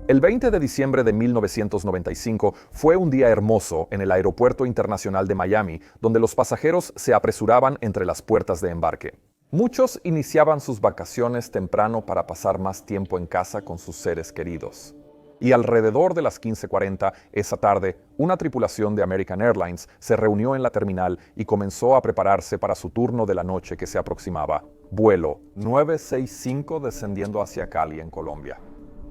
El 20 de diciembre de 1995 fue un día hermoso en el Aeropuerto Internacional de Miami, donde los pasajeros se apresuraban entre las puertas de embarque. Muchos iniciaban sus vacaciones temprano para pasar más tiempo en casa con sus seres queridos. Y alrededor de las 15:40 esa tarde, una tripulación de American Airlines se reunió en la terminal y comenzó a prepararse para su turno de la noche que se aproximaba. Vuelo 965 descendiendo hacia Cali, en Colombia.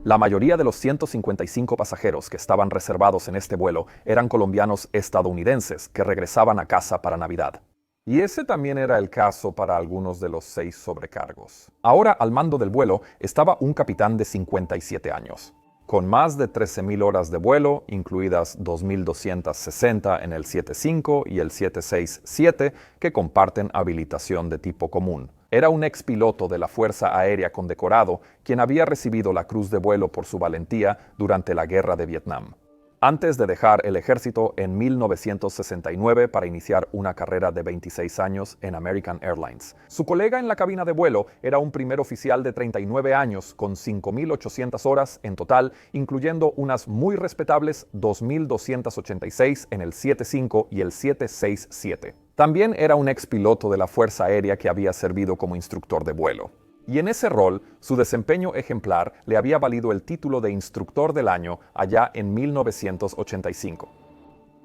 La mayoría de los 155 pasajeros que estaban reservados en este vuelo eran colombianos estadounidenses que regresaban a casa para Navidad. Y ese también era el caso para algunos de los 6 sobrecargos. Ahora al mando del vuelo estaba un capitán de 57 años. Con más de 13,000 horas de vuelo, incluidas 2,260 en el 75 y el 767, que comparten habilitación de tipo común. Era un expiloto de la Fuerza Aérea condecorado, quien había recibido la Cruz de Vuelo por su valentía durante la Guerra de Vietnam. Antes de dejar el ejército en 1969 para iniciar una carrera de 26 años en American Airlines. Su colega en la cabina de vuelo era un primer oficial de 39 años con 5,800 horas en total, incluyendo unas muy respetables 2,286 en el 75 y el 767. También era un expiloto de la Fuerza Aérea que había servido como instructor de vuelo. Y en ese rol, su desempeño ejemplar le había valido el título de Instructor del Año allá en 1985.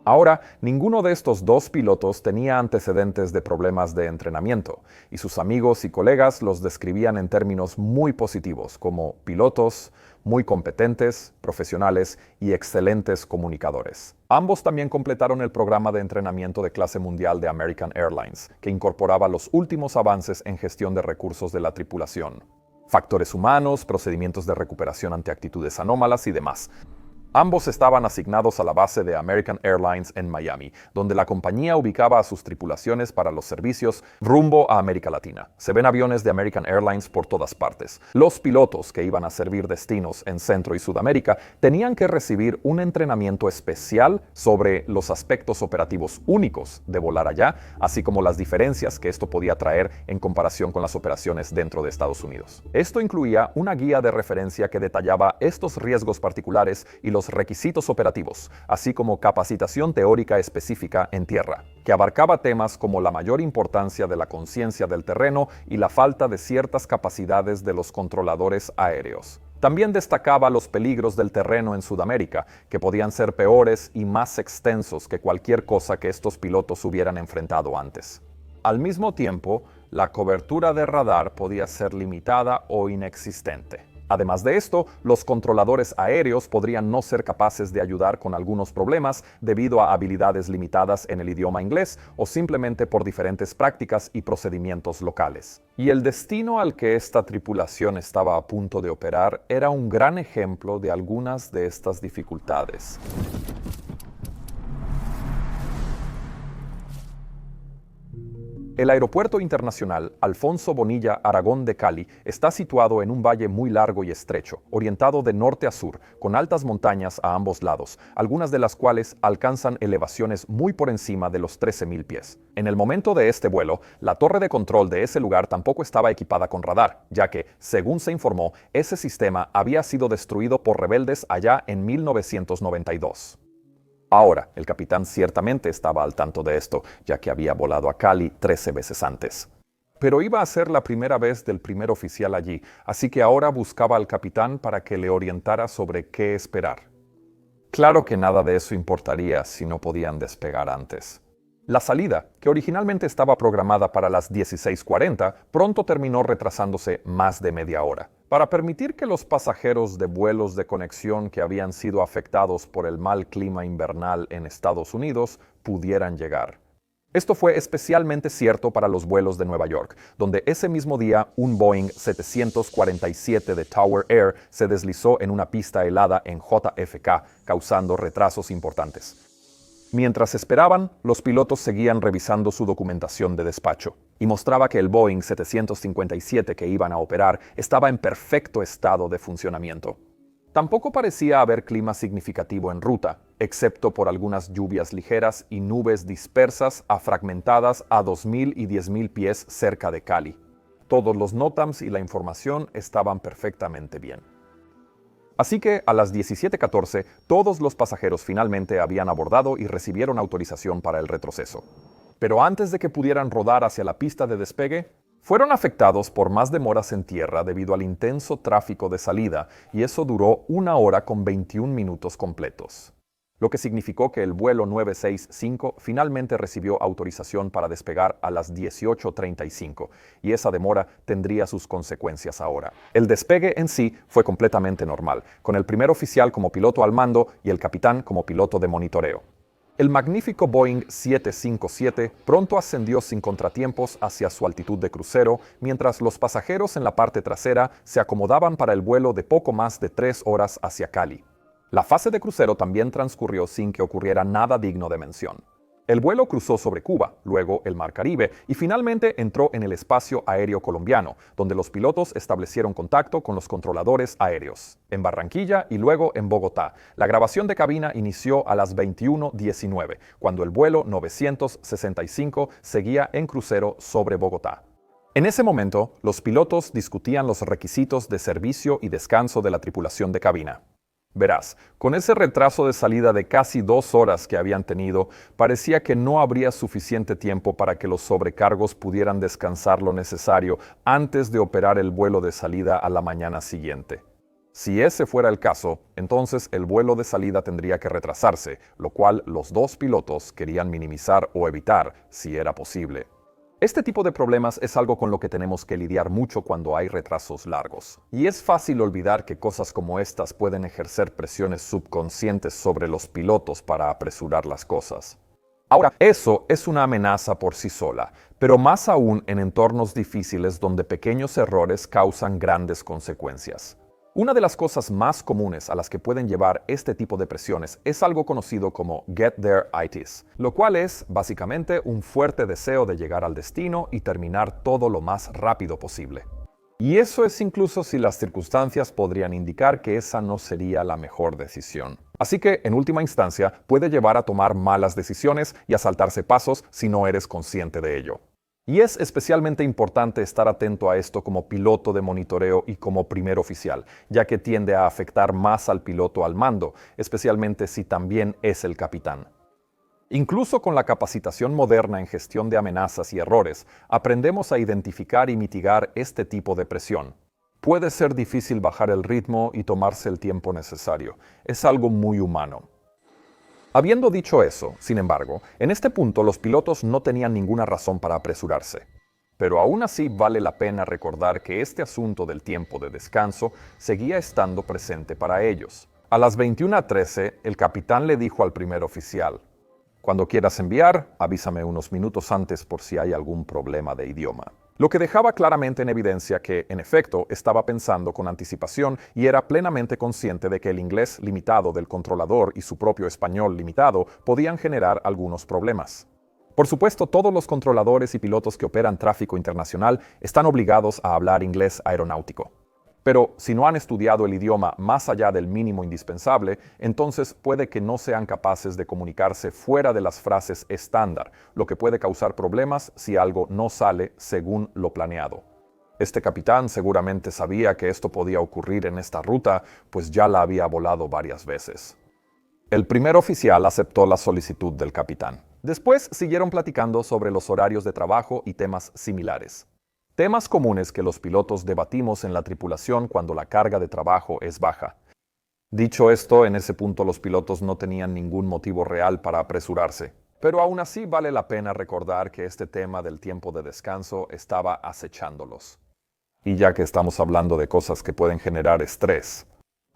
Ahora, ninguno de estos dos pilotos tenía antecedentes de problemas de entrenamiento, y sus amigos y colegas los describían en términos muy positivos, como pilotos muy competentes, profesionales y excelentes comunicadores. Ambos también completaron el programa de entrenamiento de clase mundial de American Airlines, que incorporaba los últimos avances en gestión de recursos de la tripulación, factores humanos, procedimientos de recuperación ante actitudes anómalas y demás. Ambos estaban asignados a la base de American Airlines en Miami, donde la compañía ubicaba a sus tripulaciones para los servicios rumbo a América Latina. Se ven aviones de American Airlines por todas partes. Los pilotos que iban a servir destinos en Centro y Sudamérica tenían que recibir un entrenamiento especial sobre los aspectos operativos únicos de volar allá, así como las diferencias que esto podía traer en comparación con las operaciones dentro de Estados Unidos. Esto incluía una guía de referencia que detallaba estos riesgos particulares y los requisitos operativos, así como capacitación teórica específica en tierra, que abarcaba temas como la mayor importancia de la conciencia del terreno y la falta de ciertas capacidades de los controladores aéreos. También destacaba los peligros del terreno en Sudamérica, que podían ser peores y más extensos que cualquier cosa que estos pilotos hubieran enfrentado antes. Al mismo tiempo, la cobertura de radar podía ser limitada o inexistente. Además de esto, los controladores aéreos podrían no ser capaces de ayudar con algunos problemas debido a habilidades limitadas en el idioma inglés o simplemente por diferentes prácticas y procedimientos locales. Y el destino al que esta tripulación estaba a punto de operar era un gran ejemplo de algunas de estas dificultades. El Aeropuerto Internacional Alfonso Bonilla Aragón de Cali está situado en un valle muy largo y estrecho, orientado de norte a sur, con altas montañas a ambos lados, algunas de las cuales alcanzan elevaciones muy por encima de los 13,000 pies. En el momento de este vuelo, la torre de control de ese lugar tampoco estaba equipada con radar, ya que, según se informó, ese sistema había sido destruido por rebeldes allá en 1992. Ahora, el capitán ciertamente estaba al tanto de esto, ya que había volado a Cali 13 veces antes. Pero iba a ser la primera vez del primer oficial allí, así que ahora buscaba al capitán para que le orientara sobre qué esperar. Claro que nada de eso importaría si no podían despegar antes. La salida, que originalmente estaba programada para las 16:40, pronto terminó retrasándose más de media hora. Para permitir que los pasajeros de vuelos de conexión que habían sido afectados por el mal clima invernal en Estados Unidos pudieran llegar. Esto fue especialmente cierto para los vuelos de Nueva York, donde ese mismo día un Boeing 747 de Tower Air se deslizó en una pista helada en JFK, causando retrasos importantes. Mientras esperaban, los pilotos seguían revisando su documentación de despacho, y mostraba que el Boeing 757 que iban a operar estaba en perfecto estado de funcionamiento. Tampoco parecía haber clima significativo en ruta, excepto por algunas lluvias ligeras y nubes dispersas fragmentadas a 2,000 y 10,000 pies cerca de Cali. Todos los NOTAMs y la información estaban perfectamente bien. Así que a las 17:14 todos los pasajeros finalmente habían abordado y recibieron autorización para el retroceso. Pero antes de que pudieran rodar hacia la pista de despegue, fueron afectados por más demoras en tierra debido al intenso tráfico de salida, y eso duró 1 hora con 21 minutos completos. Lo que significó que el vuelo 965 finalmente recibió autorización para despegar a las 18:35, y esa demora tendría sus consecuencias ahora. El despegue en sí fue completamente normal, con el primer oficial como piloto al mando y el capitán como piloto de monitoreo. El magnífico Boeing 757 pronto ascendió sin contratiempos hacia su altitud de crucero, mientras los pasajeros en la parte trasera se acomodaban para el vuelo de poco más de 3 horas hacia Cali. La fase de crucero también transcurrió sin que ocurriera nada digno de mención. El vuelo cruzó sobre Cuba, luego el Mar Caribe y finalmente entró en el espacio aéreo colombiano, donde los pilotos establecieron contacto con los controladores aéreos, en Barranquilla y luego en Bogotá. La grabación de cabina inició a las 21:19, cuando el vuelo 965 seguía en crucero sobre Bogotá. En ese momento, los pilotos discutían los requisitos de servicio y descanso de la tripulación de cabina. Verás, con ese retraso de salida de casi 2 horas que habían tenido, parecía que no habría suficiente tiempo para que los sobrecargos pudieran descansar lo necesario antes de operar el vuelo de salida a la mañana siguiente. Si ese fuera el caso, entonces el vuelo de salida tendría que retrasarse, lo cual los dos pilotos querían minimizar o evitar, si era posible. Este tipo de problemas es algo con lo que tenemos que lidiar mucho cuando hay retrasos largos. Y es fácil olvidar que cosas como estas pueden ejercer presiones subconscientes sobre los pilotos para apresurar las cosas. Ahora, eso es una amenaza por sí sola, pero más aún en entornos difíciles donde pequeños errores causan grandes consecuencias. Una de las cosas más comunes a las que pueden llevar este tipo de presiones es algo conocido como get there itis, lo cual es básicamente un fuerte deseo de llegar al destino y terminar todo lo más rápido posible. Y eso es incluso si las circunstancias podrían indicar que esa no sería la mejor decisión. Así que, en última instancia, puede llevar a tomar malas decisiones y a saltarse pasos si no eres consciente de ello. Y es especialmente importante estar atento a esto como piloto de monitoreo y como primer oficial, ya que tiende a afectar más al piloto al mando, especialmente si también es el capitán. Incluso con la capacitación moderna en gestión de amenazas y errores, aprendemos a identificar y mitigar este tipo de presión. Puede ser difícil bajar el ritmo y tomarse el tiempo necesario. Es algo muy humano. Habiendo dicho eso, sin embargo, en este punto los pilotos no tenían ninguna razón para apresurarse. Pero aún así vale la pena recordar que este asunto del tiempo de descanso seguía estando presente para ellos. A las 21:13, el capitán le dijo al primer oficial: «Cuando quieras enviar, avísame unos minutos antes por si hay algún problema de idioma». Lo que dejaba claramente en evidencia que, en efecto, estaba pensando con anticipación y era plenamente consciente de que el inglés limitado del controlador y su propio español limitado podían generar algunos problemas. Por supuesto, todos los controladores y pilotos que operan tráfico internacional están obligados a hablar inglés aeronáutico. Pero si no han estudiado el idioma más allá del mínimo indispensable, entonces puede que no sean capaces de comunicarse fuera de las frases estándar, lo que puede causar problemas si algo no sale según lo planeado. Este capitán seguramente sabía que esto podía ocurrir en esta ruta, pues ya la había volado varias veces. El primer oficial aceptó la solicitud del capitán. Después siguieron platicando sobre los horarios de trabajo y temas similares. Temas comunes que los pilotos debatimos en la tripulación cuando la carga de trabajo es baja. Dicho esto, en ese punto los pilotos no tenían ningún motivo real para apresurarse. Pero aún así vale la pena recordar que este tema del tiempo de descanso estaba acechándolos. Y ya que estamos hablando de cosas que pueden generar estrés,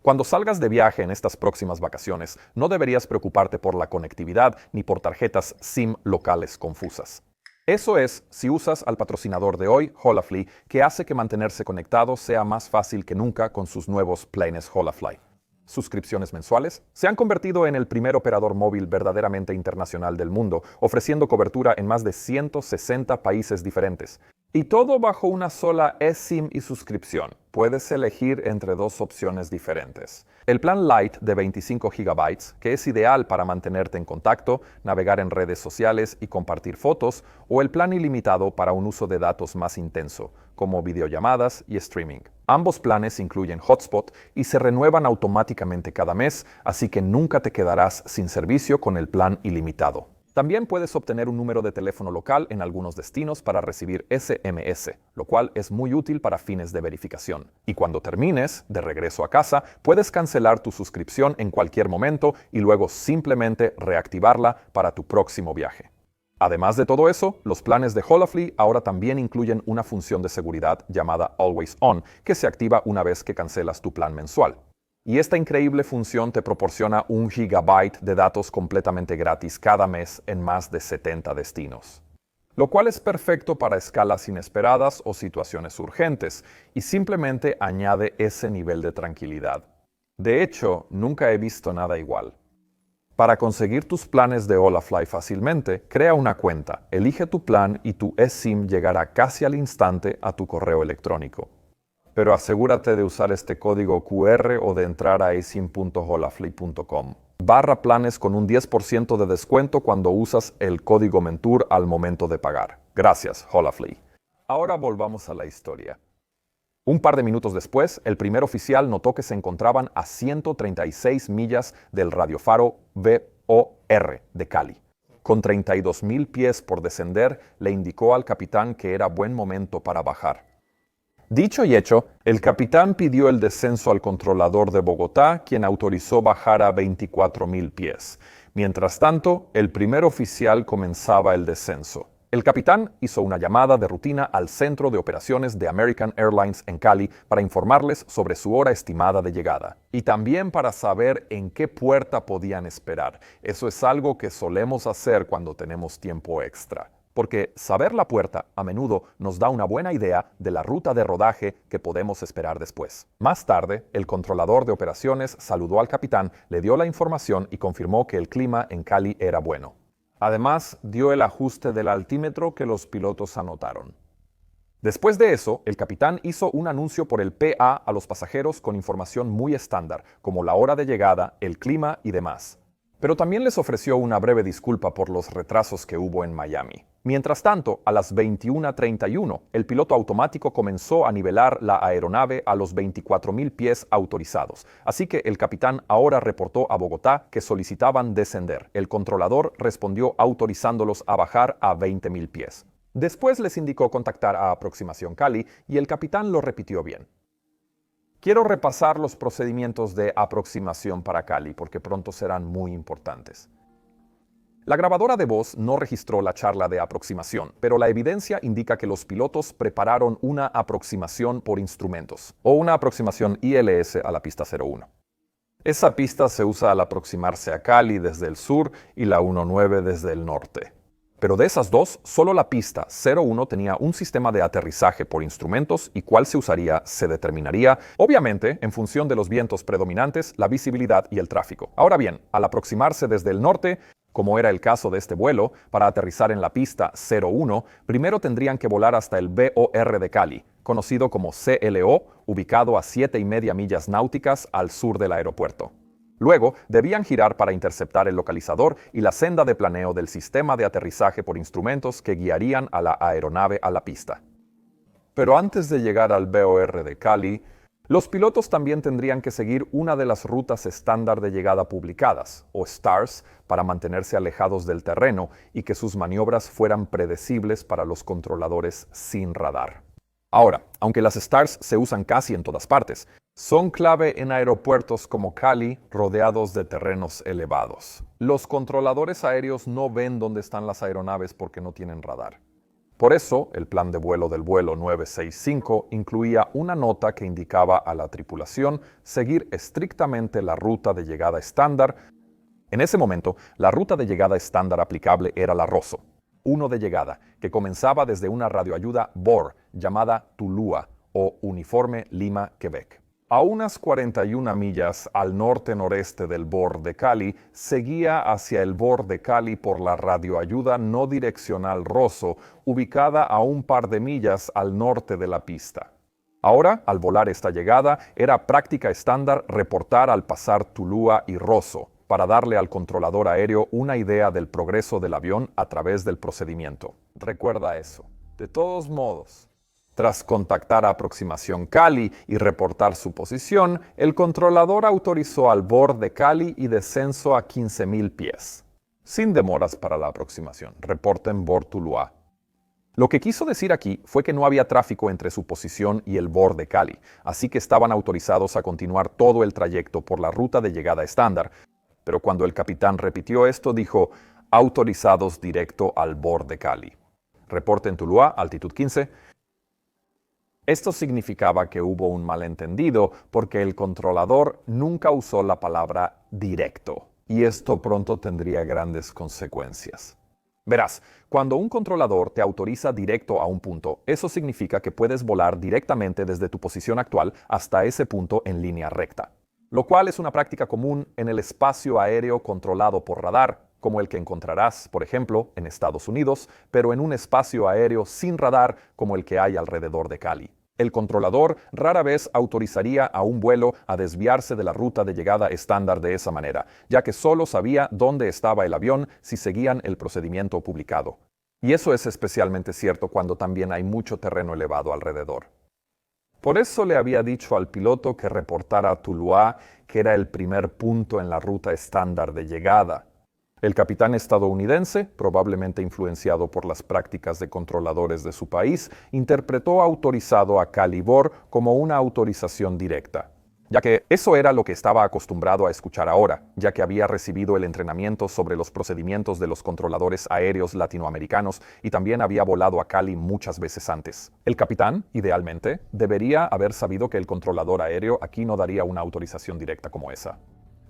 cuando salgas de viaje en estas próximas vacaciones, no deberías preocuparte por la conectividad ni por tarjetas SIM locales confusas. Eso es, si usas al patrocinador de hoy, Holafly, que hace que mantenerse conectado sea más fácil que nunca con sus nuevos planes Holafly. Suscripciones mensuales se han convertido en el primer operador móvil verdaderamente internacional del mundo, ofreciendo cobertura en más de 160 países diferentes. Y todo bajo una sola eSIM y suscripción. Puedes elegir entre dos opciones diferentes. El plan Lite de 25 GB, que es ideal para mantenerte en contacto, navegar en redes sociales y compartir fotos, o el plan ilimitado para un uso de datos más intenso, como videollamadas y streaming. Ambos planes incluyen hotspot y se renuevan automáticamente cada mes, así que nunca te quedarás sin servicio con el plan ilimitado. También puedes obtener un número de teléfono local en algunos destinos para recibir SMS, lo cual es muy útil para fines de verificación. Y cuando termines, de regreso a casa, puedes cancelar tu suscripción en cualquier momento y luego simplemente reactivarla para tu próximo viaje. Además de todo eso, los planes de Holafly ahora también incluyen una función de seguridad llamada Always On, que se activa una vez que cancelas tu plan mensual. Y esta increíble función te proporciona 1 GB de datos completamente gratis cada mes en más de 70 destinos. Lo cual es perfecto para escalas inesperadas o situaciones urgentes, y simplemente añade ese nivel de tranquilidad. De hecho, nunca he visto nada igual. Para conseguir tus planes de Holafly fácilmente, crea una cuenta, elige tu plan y tu eSIM llegará casi al instante a tu correo electrónico. Pero asegúrate de usar este código QR o de entrar a eSIM.holafly.com. /planes con un 10% de descuento cuando usas el código Mentur al momento de pagar. Gracias, Holafly. Ahora volvamos a la historia. Un par de minutos después, el primer oficial notó que se encontraban a 136 millas del radiofaro VOR de Cali. Con 32,000 pies por descender, le indicó al capitán que era buen momento para bajar. Dicho y hecho, el capitán pidió el descenso al controlador de Bogotá, quien autorizó bajar a 24,000 pies. Mientras tanto, el primer oficial comenzaba el descenso. El capitán hizo una llamada de rutina al centro de operaciones de American Airlines en Cali para informarles sobre su hora estimada de llegada. Y también para saber en qué puerta podían esperar. Eso es algo que solemos hacer cuando tenemos tiempo extra. Porque saber la puerta a menudo nos da una buena idea de la ruta de rodaje que podemos esperar después. Más tarde, el controlador de operaciones saludó al capitán, le dio la información y confirmó que el clima en Cali era bueno. Además, dio el ajuste del altímetro que los pilotos anotaron. Después de eso, el capitán hizo un anuncio por el PA a los pasajeros con información muy estándar, como la hora de llegada, el clima y demás. Pero también les ofreció una breve disculpa por los retrasos que hubo en Miami. Mientras tanto, a las 21:31, el piloto automático comenzó a nivelar la aeronave a los 24,000 pies autorizados. Así que el capitán ahora reportó a Bogotá que solicitaban descender. El controlador respondió autorizándolos a bajar a 20,000 pies. Después les indicó contactar a Aproximación Cali y el capitán lo repitió bien. Quiero repasar los procedimientos de aproximación para Cali porque pronto serán muy importantes. La grabadora de voz no registró la charla de aproximación, pero la evidencia indica que los pilotos prepararon una aproximación por instrumentos, o una aproximación ILS a la pista 01. Esa pista se usa al aproximarse a Cali desde el sur y la 19 desde el norte. Pero de esas dos, solo la pista 01 tenía un sistema de aterrizaje por instrumentos y cuál se usaría se determinaría, obviamente, en función de los vientos predominantes, la visibilidad y el tráfico. Ahora bien, al aproximarse desde el norte, como era el caso de este vuelo, para aterrizar en la pista 01, primero tendrían que volar hasta el VOR de Cali, conocido como CLO, ubicado a 7,5 millas náuticas al sur del aeropuerto. Luego, debían girar para interceptar el localizador y la senda de planeo del sistema de aterrizaje por instrumentos que guiarían a la aeronave a la pista. Pero antes de llegar al VOR de Cali, los pilotos también tendrían que seguir una de las rutas estándar de llegada publicadas, o STARS, para mantenerse alejados del terreno y que sus maniobras fueran predecibles para los controladores sin radar. Ahora, aunque las STARS se usan casi en todas partes, son clave en aeropuertos como Cali, rodeados de terrenos elevados. Los controladores aéreos no ven dónde están las aeronaves porque no tienen radar. Por eso, el plan de vuelo del vuelo 965 incluía una nota que indicaba a la tripulación seguir estrictamente la ruta de llegada estándar. En ese momento, la ruta de llegada estándar aplicable era la ROSO, 1 de llegada, que comenzaba desde una radioayuda BOR llamada Tulúa o Uniforme Lima, Quebec. A unas 41 millas al norte-noreste del borde Cali, seguía hacia el borde Cali por la radioayuda no direccional Rosso, ubicada a un par de millas al norte de la pista. Ahora, al volar esta llegada, era práctica estándar reportar al pasar Tulúa y Rosso, para darle al controlador aéreo una idea del progreso del avión a través del procedimiento. Recuerda eso. De todos modos, tras contactar a Aproximación Cali y reportar su posición, el controlador autorizó al borde Cali y descenso a 15.000 pies. Sin demoras para la aproximación. Reporten borde Tuluá. Lo que quiso decir aquí fue que no había tráfico entre su posición y el borde Cali, así que estaban autorizados a continuar todo el trayecto por la ruta de llegada estándar. Pero cuando el capitán repitió esto, dijo, autorizados directo al borde Cali. Reporte en Tuluá, altitud 15. Esto significaba que hubo un malentendido porque el controlador nunca usó la palabra directo, y esto pronto tendría grandes consecuencias. Verás, cuando un controlador te autoriza directo a un punto, eso significa que puedes volar directamente desde tu posición actual hasta ese punto en línea recta, lo cual es una práctica común en el espacio aéreo controlado por radar, como el que encontrarás, por ejemplo, en Estados Unidos, pero en un espacio aéreo sin radar como el que hay alrededor de Cali. El controlador rara vez autorizaría a un vuelo a desviarse de la ruta de llegada estándar de esa manera, ya que solo sabía dónde estaba el avión si seguían el procedimiento publicado. Y eso es especialmente cierto cuando también hay mucho terreno elevado alrededor. Por eso le había dicho al piloto que reportara a Tuluá que era el primer punto en la ruta estándar de llegada. El capitán estadounidense, probablemente influenciado por las prácticas de controladores de su país, interpretó autorizado a Calibor como una autorización directa, ya que eso era lo que estaba acostumbrado a escuchar ahora, ya que había recibido el entrenamiento sobre los procedimientos de los controladores aéreos latinoamericanos y también había volado a Cali muchas veces antes. El capitán, idealmente, debería haber sabido que el controlador aéreo aquí no daría una autorización directa como esa.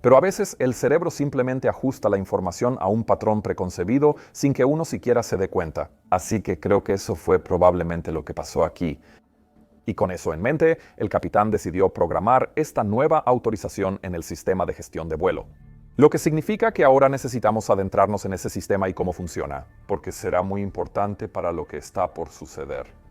Pero a veces el cerebro simplemente ajusta la información a un patrón preconcebido sin que uno siquiera se dé cuenta. Así que creo que eso fue probablemente lo que pasó aquí. Y con eso en mente, el capitán decidió programar esta nueva autorización en el sistema de gestión de vuelo. Lo que significa que ahora necesitamos adentrarnos en ese sistema y cómo funciona, porque será muy importante para lo que está por suceder.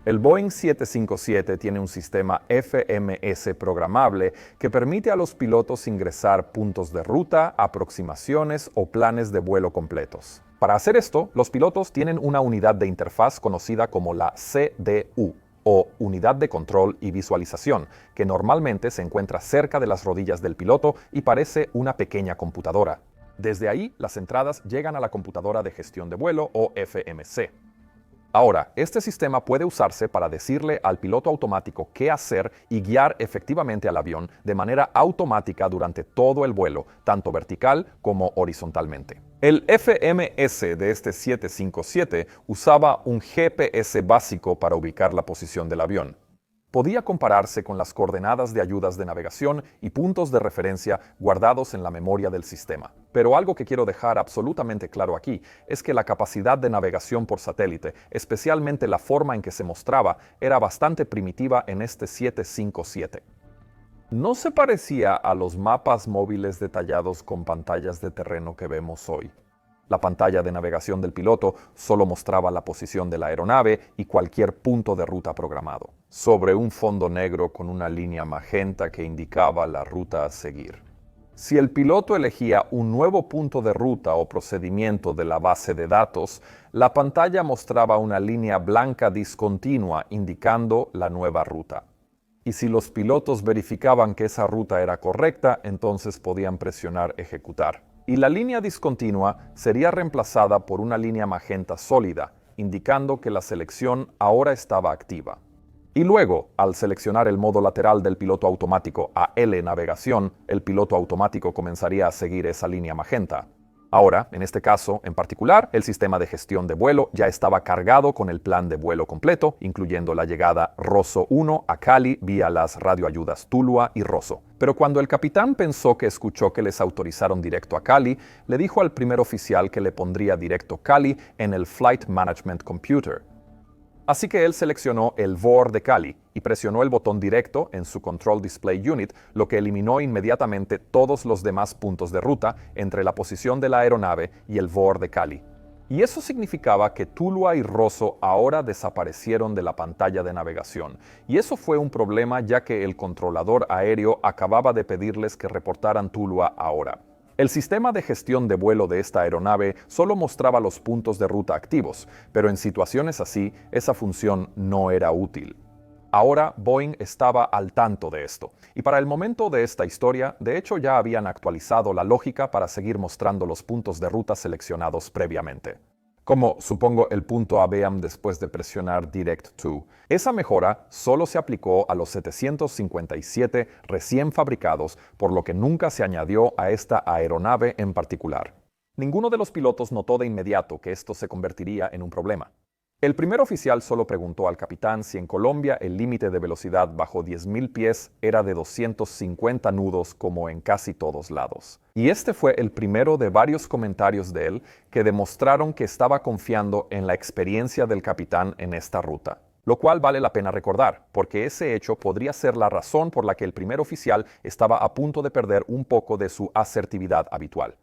El Boeing 757 tiene un sistema FMS programable que permite a los pilotos ingresar puntos de ruta, aproximaciones o planes de vuelo completos. Para hacer esto, los pilotos tienen una unidad de interfaz conocida como la CDU, o Unidad de Control y Visualización, que normalmente se encuentra cerca de las rodillas del piloto y parece una pequeña computadora. Desde ahí, las entradas llegan a la computadora de gestión de vuelo, o FMC. Ahora, este sistema puede usarse para decirle al piloto automático qué hacer y guiar efectivamente al avión de manera automática durante todo el vuelo, tanto vertical como horizontalmente. El FMS de este 757 usaba un GPS básico para ubicar la posición del avión. Podía compararse con las coordenadas de ayudas de navegación y puntos de referencia guardados en la memoria del sistema. Pero algo que quiero dejar absolutamente claro aquí es que la capacidad de navegación por satélite, especialmente la forma en que se mostraba, era bastante primitiva en este 757. No se parecía a los mapas móviles detallados con pantallas de terreno que vemos hoy. La pantalla de navegación del piloto solo mostraba la posición de la aeronave y cualquier punto de ruta programado, sobre un fondo negro con una línea magenta que indicaba la ruta a seguir. Si el piloto elegía un nuevo punto de ruta o procedimiento de la base de datos, la pantalla mostraba una línea blanca discontinua indicando la nueva ruta. Y si los pilotos verificaban que esa ruta era correcta, entonces podían presionar ejecutar. Y la línea discontinua sería reemplazada por una línea magenta sólida, indicando que la selección ahora estaba activa. Y luego, al seleccionar el modo lateral del piloto automático a L navegación, el piloto automático comenzaría a seguir esa línea magenta. Ahora, en este caso en particular, el sistema de gestión de vuelo ya estaba cargado con el plan de vuelo completo, incluyendo la llegada Rosso 1 a Cali vía las radioayudas Tuluá y Rosso. Pero cuando el capitán pensó que escuchó que les autorizaron directo a Cali, le dijo al primer oficial que le pondría directo Cali en el Flight Management Computer. Así que él seleccionó el VOR de Cali y presionó el botón directo en su Control Display Unit, lo que eliminó inmediatamente todos los demás puntos de ruta entre la posición de la aeronave y el VOR de Cali. Y eso significaba que Tuluá y Rosso ahora desaparecieron de la pantalla de navegación. Y eso fue un problema ya que el controlador aéreo acababa de pedirles que reportaran Tuluá ahora. El sistema de gestión de vuelo de esta aeronave solo mostraba los puntos de ruta activos, pero en situaciones así, esa función no era útil. Ahora Boeing estaba al tanto de esto, y para el momento de esta historia, de hecho ya habían actualizado la lógica para seguir mostrando los puntos de ruta seleccionados previamente. Como, supongo, el punto ABEAM después de presionar Direct to. Esa mejora solo se aplicó a los 757 recién fabricados, por lo que nunca se añadió a esta aeronave en particular. Ninguno de los pilotos notó de inmediato que esto se convertiría en un problema. El primer oficial solo preguntó al capitán si en Colombia el límite de velocidad bajo 10.000 pies era de 250 nudos como en casi todos lados. Y este fue el primero de varios comentarios de él que demostraron que estaba confiando en la experiencia del capitán en esta ruta. Lo cual vale la pena recordar, porque ese hecho podría ser la razón por la que el primer oficial estaba a punto de perder un poco de su asertividad habitual.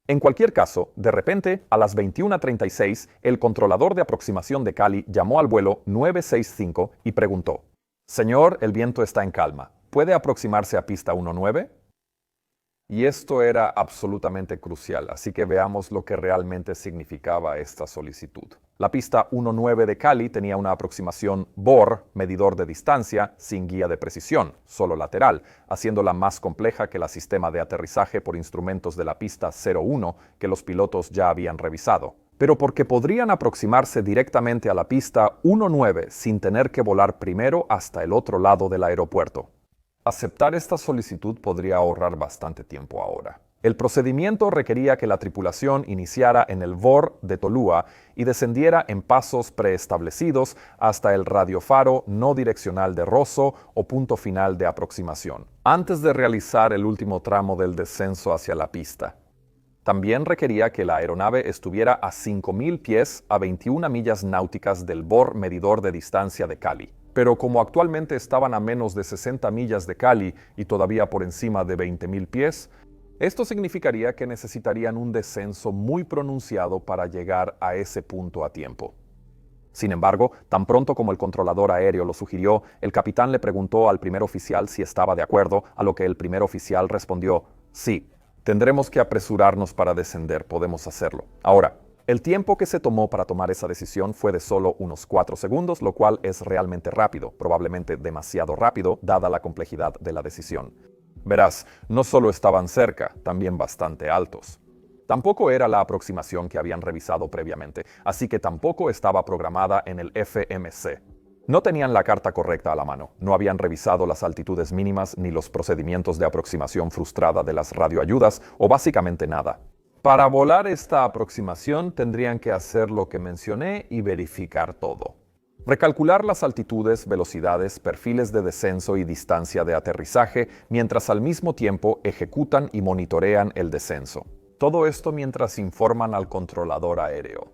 En cualquier caso, de repente, a las 21:36, el controlador de aproximación de Cali llamó al vuelo 965 y preguntó: «Señor, el viento está en calma. ¿Puede aproximarse a pista 19?» Y esto era absolutamente crucial, así que veamos lo que realmente significaba esta solicitud. La pista 19 de Cali tenía una aproximación BOR, medidor de distancia, sin guía de precisión, solo lateral, haciéndola más compleja que el sistema de aterrizaje por instrumentos de la pista 01 que los pilotos ya habían revisado. Pero porque podrían aproximarse directamente a la pista 19 sin tener que volar primero hasta el otro lado del aeropuerto. Aceptar esta solicitud podría ahorrar bastante tiempo ahora. El procedimiento requería que la tripulación iniciara en el VOR de Tuluá y descendiera en pasos preestablecidos hasta el radiofaro no direccional de Rosso o punto final de aproximación, antes de realizar el último tramo del descenso hacia la pista. También requería que la aeronave estuviera a 5.000 pies a 21 millas náuticas del VOR medidor de distancia de Cali. Pero como actualmente estaban a menos de 60 millas de Cali y todavía por encima de 20.000 pies, esto significaría que necesitarían un descenso muy pronunciado para llegar a ese punto a tiempo. Sin embargo, tan pronto como el controlador aéreo lo sugirió, el capitán le preguntó al primer oficial si estaba de acuerdo, a lo que el primer oficial respondió: «Sí, tendremos que apresurarnos para descender, podemos hacerlo». Ahora, el tiempo que se tomó para tomar esa decisión fue de solo unos 4 segundos, lo cual es realmente rápido, probablemente demasiado rápido, dada la complejidad de la decisión. Verás, no solo estaban cerca, también bastante altos. Tampoco era la aproximación que habían revisado previamente, así que tampoco estaba programada en el FMC. No tenían la carta correcta a la mano, no habían revisado las altitudes mínimas ni los procedimientos de aproximación frustrada de las radioayudas o básicamente nada. Para volar esta aproximación tendrían que hacer lo que mencioné y verificar todo. Recalcular las altitudes, velocidades, perfiles de descenso y distancia de aterrizaje, mientras al mismo tiempo ejecutan y monitorean el descenso. Todo esto mientras informan al controlador aéreo.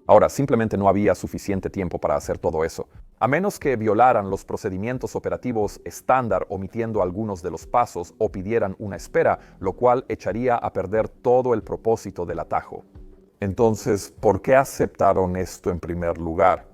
Ahora, simplemente no había suficiente tiempo para hacer todo eso. A menos que violaran los procedimientos operativos estándar omitiendo algunos de los pasos o pidieran una espera, lo cual echaría a perder todo el propósito del atajo. Entonces, ¿por qué aceptaron esto en primer lugar?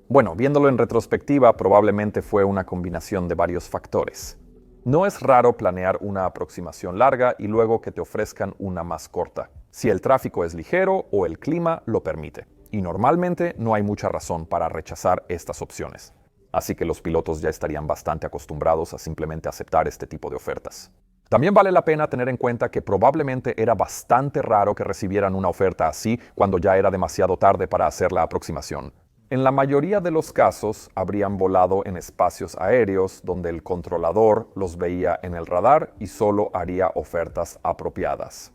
Bueno, viéndolo en retrospectiva, probablemente fue una combinación de varios factores. No es raro planear una aproximación larga y luego que te ofrezcan una más corta, si el tráfico es ligero o el clima lo permite. Y normalmente no hay mucha razón para rechazar estas opciones. Así que los pilotos ya estarían bastante acostumbrados a simplemente aceptar este tipo de ofertas. También vale la pena tener en cuenta que probablemente era bastante raro que recibieran una oferta así cuando ya era demasiado tarde para hacer la aproximación. En la mayoría de los casos habrían volado en espacios aéreos donde el controlador los veía en el radar y solo haría ofertas apropiadas.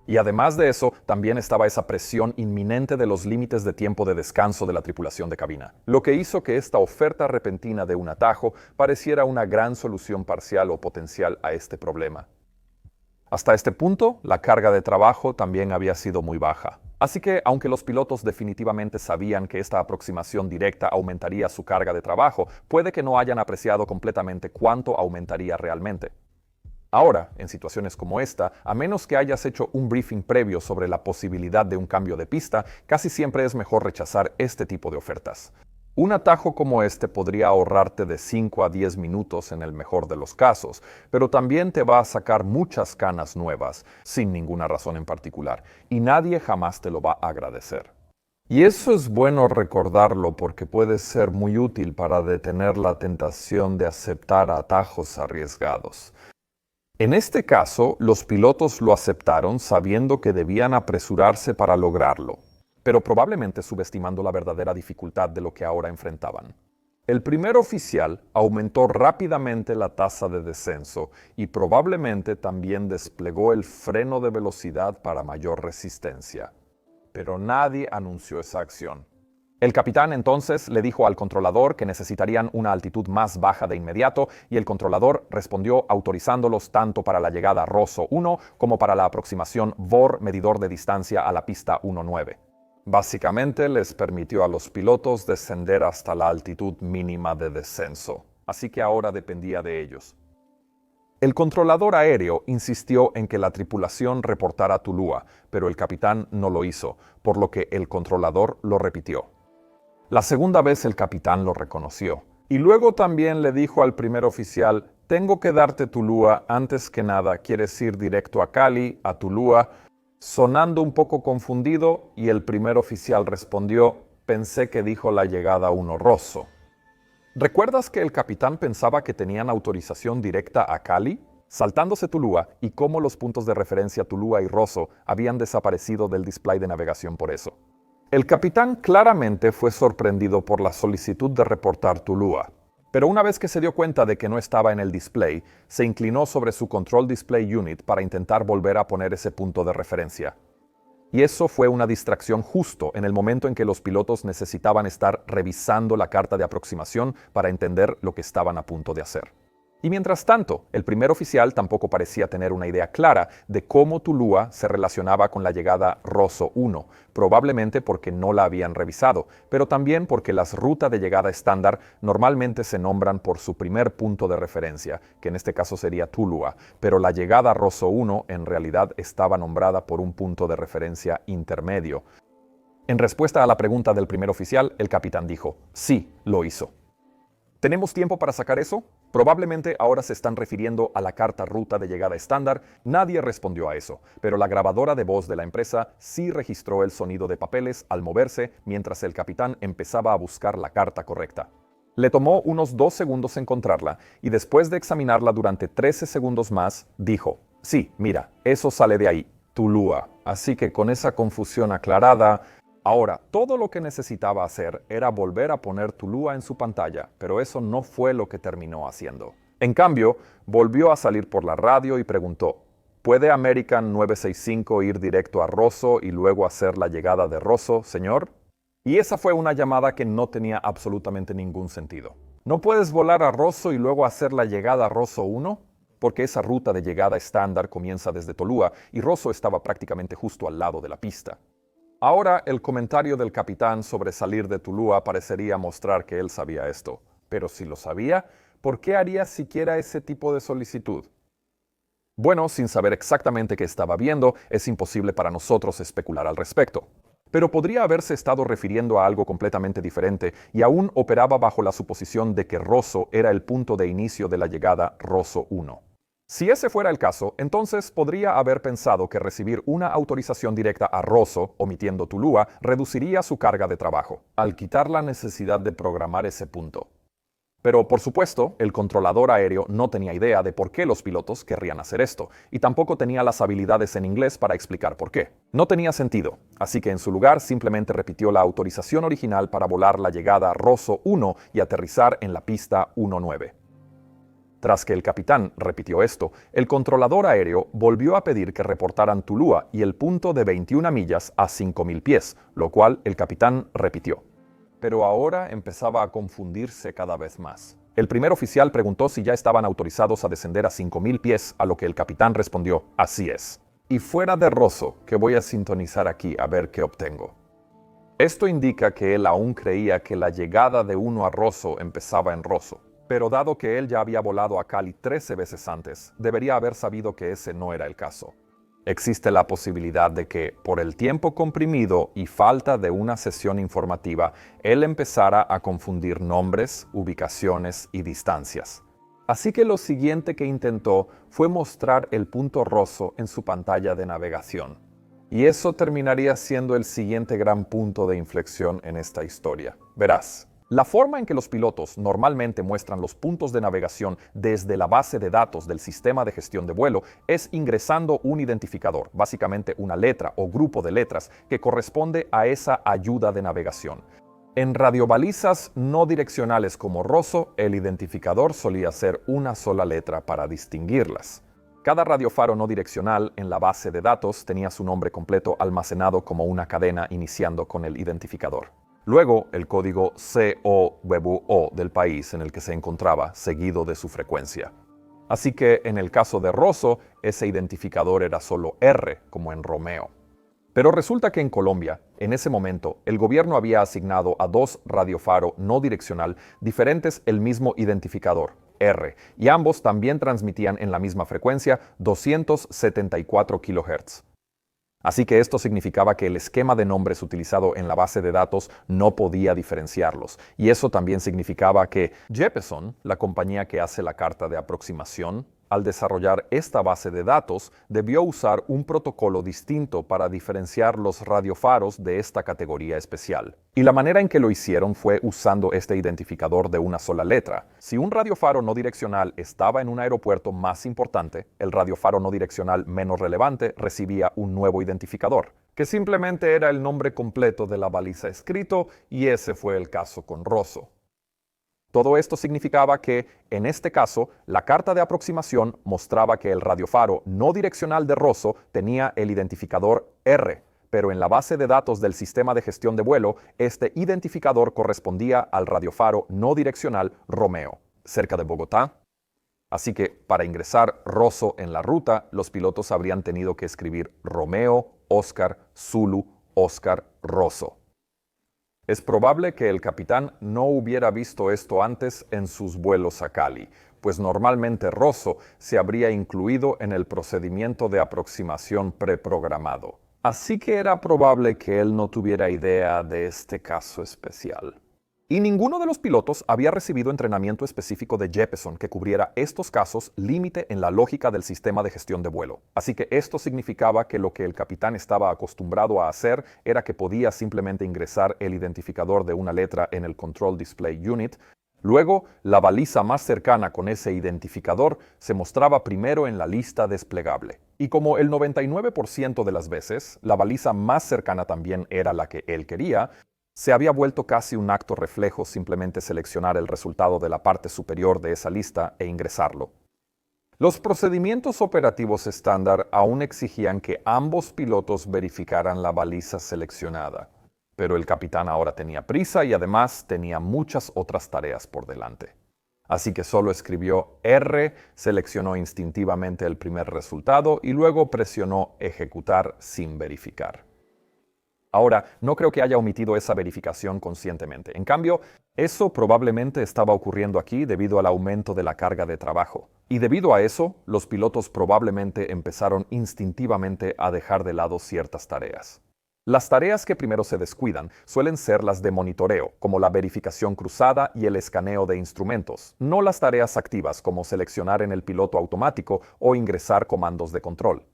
Y además de eso, también estaba esa presión inminente de los límites de tiempo de descanso de la tripulación de cabina, lo que hizo que esta oferta repentina de un atajo pareciera una gran solución parcial o potencial a este problema. Hasta este punto, la carga de trabajo también había sido muy baja. Así que, aunque los pilotos definitivamente sabían que esta aproximación directa aumentaría su carga de trabajo, puede que no hayan apreciado completamente cuánto aumentaría realmente. Ahora, en situaciones como esta, a menos que hayas hecho un briefing previo sobre la posibilidad de un cambio de pista, casi siempre es mejor rechazar este tipo de ofertas. Un atajo como este podría ahorrarte de 5 a 10 minutos en el mejor de los casos, pero también te va a sacar muchas canas nuevas, sin ninguna razón en particular, y nadie jamás te lo va a agradecer. Y eso es bueno recordarlo porque puede ser muy útil para detener la tentación de aceptar atajos arriesgados. En este caso, los pilotos lo aceptaron sabiendo que debían apresurarse para lograrlo, pero probablemente subestimando la verdadera dificultad de lo que ahora enfrentaban. El primer oficial aumentó rápidamente la tasa de descenso y probablemente también desplegó el freno de velocidad para mayor resistencia. Pero nadie anunció esa acción. El capitán entonces le dijo al controlador que necesitarían una altitud más baja de inmediato y el controlador respondió autorizándolos tanto para la llegada Rosso 1 como para la aproximación VOR medidor de distancia a la pista 19. Básicamente les permitió a los pilotos descender hasta la altitud mínima de descenso, así que ahora dependía de ellos. El controlador aéreo insistió en que la tripulación reportara Tulúa, pero el capitán no lo hizo, por lo que el controlador lo repitió. La segunda vez el capitán lo reconoció, y luego también le dijo al primer oficial, «Tengo que darte Tulúa, antes que nada, ¿quieres ir directo a Cali, a Tulúa?» Sonando un poco confundido, y el primer oficial respondió, «Pensé que dijo la llegada 1 Rosso». ¿Recuerdas que el capitán pensaba que tenían autorización directa a Cali? Saltándose Tulúa y cómo los puntos de referencia Tulúa y Rosso habían desaparecido del display de navegación por eso. El capitán claramente fue sorprendido por la solicitud de reportar Tulúa, pero una vez que se dio cuenta de que no estaba en el display, se inclinó sobre su Control Display Unit para intentar volver a poner ese punto de referencia. Y eso fue una distracción justo en el momento en que los pilotos necesitaban estar revisando la carta de aproximación para entender lo que estaban a punto de hacer. Y mientras tanto, el primer oficial tampoco parecía tener una idea clara de cómo Tulúa se relacionaba con la llegada Rosso 1, probablemente porque no la habían revisado, pero también porque las rutas de llegada estándar normalmente se nombran por su primer punto de referencia, que en este caso sería Tulúa, pero la llegada Rosso 1 en realidad estaba nombrada por un punto de referencia intermedio. En respuesta a la pregunta del primer oficial, el capitán dijo, «Sí, lo hizo». ¿Tenemos tiempo para sacar eso? Probablemente ahora se están refiriendo a la carta ruta de llegada estándar. Nadie respondió a eso, pero la grabadora de voz de la empresa sí registró el sonido de papeles al moverse mientras el capitán empezaba a buscar la carta correcta. Le tomó unos 2 segundos encontrarla y después de examinarla durante 13 segundos más, dijo, «Sí, mira, eso sale de ahí, Tulúa». Así que con esa confusión aclarada, ahora, todo lo que necesitaba hacer era volver a poner Tulúa en su pantalla, pero eso no fue lo que terminó haciendo. En cambio, volvió a salir por la radio y preguntó, ¿puede American 965 ir directo a Rosso y luego hacer la llegada de Rosso, señor? Y esa fue una llamada que no tenía absolutamente ningún sentido. ¿No puedes volar a Rosso y luego hacer la llegada a Rosso 1? Porque esa ruta de llegada estándar comienza desde Tulúa y Rosso estaba prácticamente justo al lado de la pista. Ahora, el comentario del capitán sobre salir de Tulúa parecería mostrar que él sabía esto. Pero si lo sabía, ¿por qué haría siquiera ese tipo de solicitud? Bueno, sin saber exactamente qué estaba viendo, es imposible para nosotros especular al respecto. Pero podría haberse estado refiriendo a algo completamente diferente y aún operaba bajo la suposición de que Rosso era el punto de inicio de la llegada Rosso 1. Si ese fuera el caso, entonces podría haber pensado que recibir una autorización directa a Rosso, omitiendo Tulúa, reduciría su carga de trabajo, al quitar la necesidad de programar ese punto. Pero, por supuesto, el controlador aéreo no tenía idea de por qué los pilotos querrían hacer esto, y tampoco tenía las habilidades en inglés para explicar por qué. No tenía sentido, así que en su lugar simplemente repitió la autorización original para volar la llegada Rosso 1 y aterrizar en la pista 19. Tras que el capitán repitió esto, el controlador aéreo volvió a pedir que reportaran Tulúa y el punto de 21 millas a 5.000 pies, lo cual el capitán repitió. Pero ahora empezaba a confundirse cada vez más. El primer oficial preguntó si ya estaban autorizados a descender a 5.000 pies, a lo que el capitán respondió, «Así es». y fuera de Rosso, que voy a sintonizar aquí a ver qué obtengo. Esto indica que él aún creía que la llegada de uno a Rosso empezaba en Rosso, pero dado que él ya había volado a Cali 13 veces antes, debería haber sabido que ese no era el caso. Existe la posibilidad de que, por el tiempo comprimido y falta de una sesión informativa, él empezara a confundir nombres, ubicaciones y distancias. Así que lo siguiente que intentó fue mostrar el punto Rosso en su pantalla de navegación. Y eso terminaría siendo el siguiente gran punto de inflexión en esta historia. Verás, la forma en que los pilotos normalmente muestran los puntos de navegación desde la base de datos del sistema de gestión de vuelo es ingresando un identificador, básicamente una letra o grupo de letras que corresponde a esa ayuda de navegación. En radiobalizas no direccionales como Rosso, el identificador solía ser una sola letra para distinguirlas. Cada radiofaro no direccional en la base de datos tenía su nombre completo almacenado como una cadena iniciando con el identificador. Luego, el código COWO del país en el que se encontraba, seguido de su frecuencia. Así que, en el caso de Rosso, ese identificador era solo R, como en Romeo. Pero resulta que en Colombia, en ese momento, el gobierno había asignado a dos radiofaro no direccional diferentes el mismo identificador, R, y ambos también transmitían en la misma frecuencia 274 kHz. Así que esto significaba que el esquema de nombres utilizado en la base de datos no podía diferenciarlos. Y eso también significaba que Jeppesen, la compañía que hace la carta de aproximación, al desarrollar esta base de datos, debió usar un protocolo distinto para diferenciar los radiofaros de esta categoría especial. Y la manera en que lo hicieron fue usando este identificador de una sola letra. Si un radiofaro no direccional estaba en un aeropuerto más importante, el radiofaro no direccional menos relevante recibía un nuevo identificador, que simplemente era el nombre completo de la baliza escrito, y ese fue el caso con Rosso. Todo esto significaba que, en este caso, la carta de aproximación mostraba que el radiofaro no direccional de Rosso tenía el identificador R, pero en la base de datos del sistema de gestión de vuelo, este identificador correspondía al radiofaro no direccional Romeo, cerca de Bogotá. Así que, para ingresar Rosso en la ruta, los pilotos habrían tenido que escribir Romeo, Oscar, Zulu, Oscar, Rosso. Es probable que el capitán no hubiera visto esto antes en sus vuelos a Cali, pues normalmente Rosso se habría incluido en el procedimiento de aproximación preprogramado. Así que era probable que él no tuviera idea de este caso especial. Y ninguno de los pilotos había recibido entrenamiento específico de Jeppesen que cubriera estos casos límite en la lógica del sistema de gestión de vuelo. Así que esto significaba que lo que el capitán estaba acostumbrado a hacer era que podía simplemente ingresar el identificador de una letra en el Control Display Unit. Luego, la baliza más cercana con ese identificador se mostraba primero en la lista desplegable. Y como el 99% de las veces, la baliza más cercana también era la que él quería, se había vuelto casi un acto reflejo simplemente seleccionar el resultado de la parte superior de esa lista e ingresarlo. Los procedimientos operativos estándar aún exigían que ambos pilotos verificaran la baliza seleccionada, pero el capitán ahora tenía prisa y además tenía muchas otras tareas por delante. Así que solo escribió R, seleccionó instintivamente el primer resultado y luego presionó ejecutar sin verificar. Ahora, no creo que haya omitido esa verificación conscientemente. En cambio, eso probablemente estaba ocurriendo aquí debido al aumento de la carga de trabajo. Y debido a eso, los pilotos probablemente empezaron instintivamente a dejar de lado ciertas tareas. Las tareas que primero se descuidan suelen ser las de monitoreo, como la verificación cruzada y el escaneo de instrumentos, no las tareas activas como seleccionar en el piloto automático o ingresar comandos de control.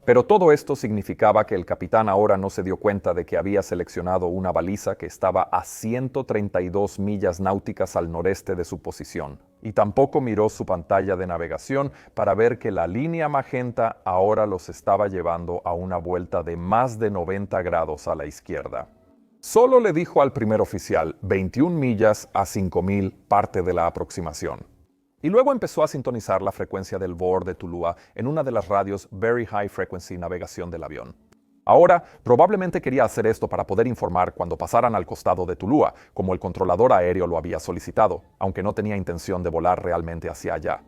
Pero todo esto significaba que el capitán ahora no se dio cuenta de que había seleccionado una baliza que estaba a 132 millas náuticas al noreste de su posición, y tampoco miró su pantalla de navegación para ver que la línea magenta ahora los estaba llevando a una vuelta de más de 90 grados a la izquierda. Solo le dijo al primer oficial 21 millas a 5000 parte de la aproximación. Y luego empezó a sintonizar la frecuencia del VOR de Tulúa en una de las radios Very High Frequency navegación del avión. Ahora, probablemente quería hacer esto para poder informar cuando pasaran al costado de Tulúa, como el controlador aéreo lo había solicitado, aunque no tenía intención de volar realmente hacia allá.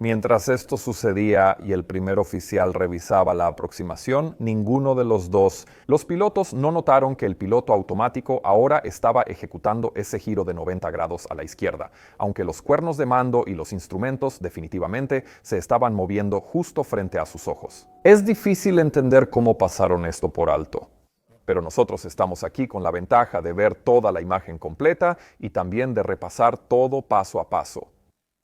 Mientras esto sucedía y el primer oficial revisaba la aproximación, ninguno de los pilotos no notaron que el piloto automático ahora estaba ejecutando ese giro de 90 grados a la izquierda, aunque los cuernos de mando y los instrumentos definitivamente se estaban moviendo justo frente a sus ojos. Es difícil entender cómo pasaron esto por alto, pero nosotros estamos aquí con la ventaja de ver toda la imagen completa y también de repasar todo paso a paso.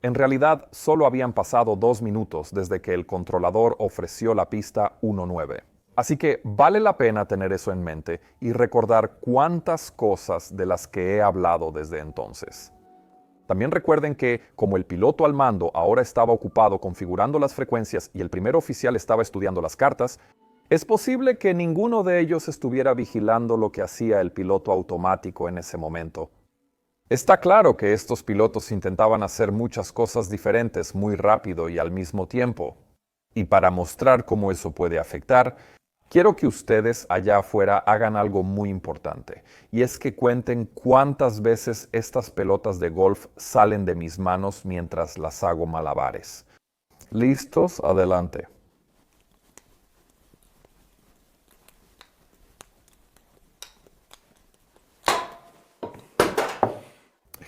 En realidad, solo habían pasado 2 minutos desde que el controlador ofreció la pista 19. Así que vale la pena tener eso en mente y recordar cuántas cosas de las que he hablado desde entonces. También recuerden que, como el piloto al mando ahora estaba ocupado configurando las frecuencias y el primer oficial estaba estudiando las cartas, es posible que ninguno de ellos estuviera vigilando lo que hacía el piloto automático en ese momento. Está claro que estos pilotos intentaban hacer muchas cosas diferentes muy rápido y al mismo tiempo. Y para mostrar cómo eso puede afectar, quiero que ustedes allá afuera hagan algo muy importante. Y es que cuenten cuántas veces estas pelotas de golf salen de mis manos mientras las hago malabares. ¿Listos? Adelante.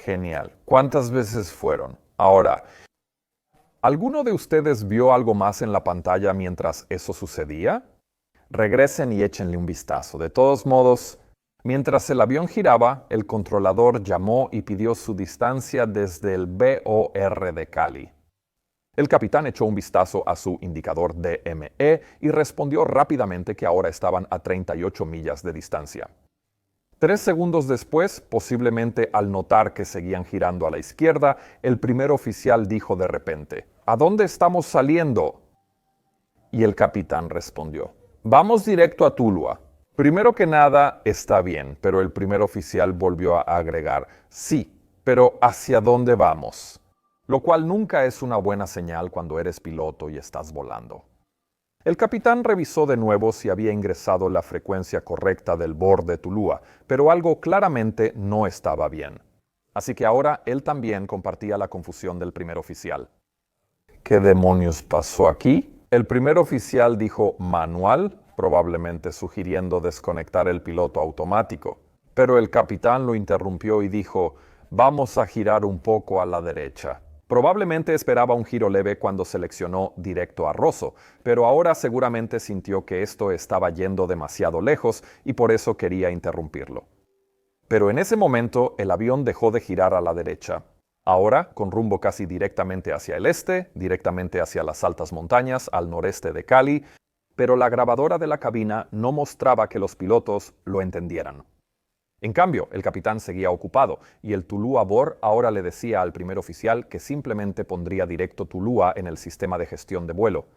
Genial. ¿Cuántas veces fueron? Ahora, ¿alguno de ustedes vio algo más en la pantalla mientras eso sucedía? Regresen y échenle un vistazo. De todos modos, mientras el avión giraba, el controlador llamó y pidió su distancia desde el BOR de Cali. El capitán echó un vistazo a su indicador DME y respondió rápidamente que ahora estaban a 38 millas de distancia. 3 segundos después, posiblemente al notar que seguían girando a la izquierda, el primer oficial dijo de repente, ¿A dónde estamos saliendo? Y el capitán respondió, vamos directo a Tulua. Primero que nada, está bien, pero el primer oficial volvió a agregar, sí, pero ¿hacia dónde vamos? Lo cual nunca es una buena señal cuando eres piloto y estás volando. El capitán revisó de nuevo si había ingresado la frecuencia correcta del BOR de Tulua, pero algo claramente no estaba bien. Así que ahora él también compartía la confusión del primer oficial. ¿Qué demonios pasó aquí? El primer oficial dijo manual, probablemente sugiriendo desconectar el piloto automático. Pero el capitán lo interrumpió y dijo, vamos a girar un poco a la derecha. Probablemente esperaba un giro leve cuando seleccionó directo a Rosso, pero ahora seguramente sintió que esto estaba yendo demasiado lejos y por eso quería interrumpirlo. Pero en ese momento el avión dejó de girar a la derecha. Ahora, con rumbo casi directamente hacia el este, directamente hacia las altas montañas al noreste de Cali, pero la grabadora de la cabina no mostraba que los pilotos lo entendieran. En cambio, el capitán seguía ocupado y el Tulua BOR ahora le decía al primer oficial que simplemente pondría directo Tulua en el sistema de gestión de vuelo.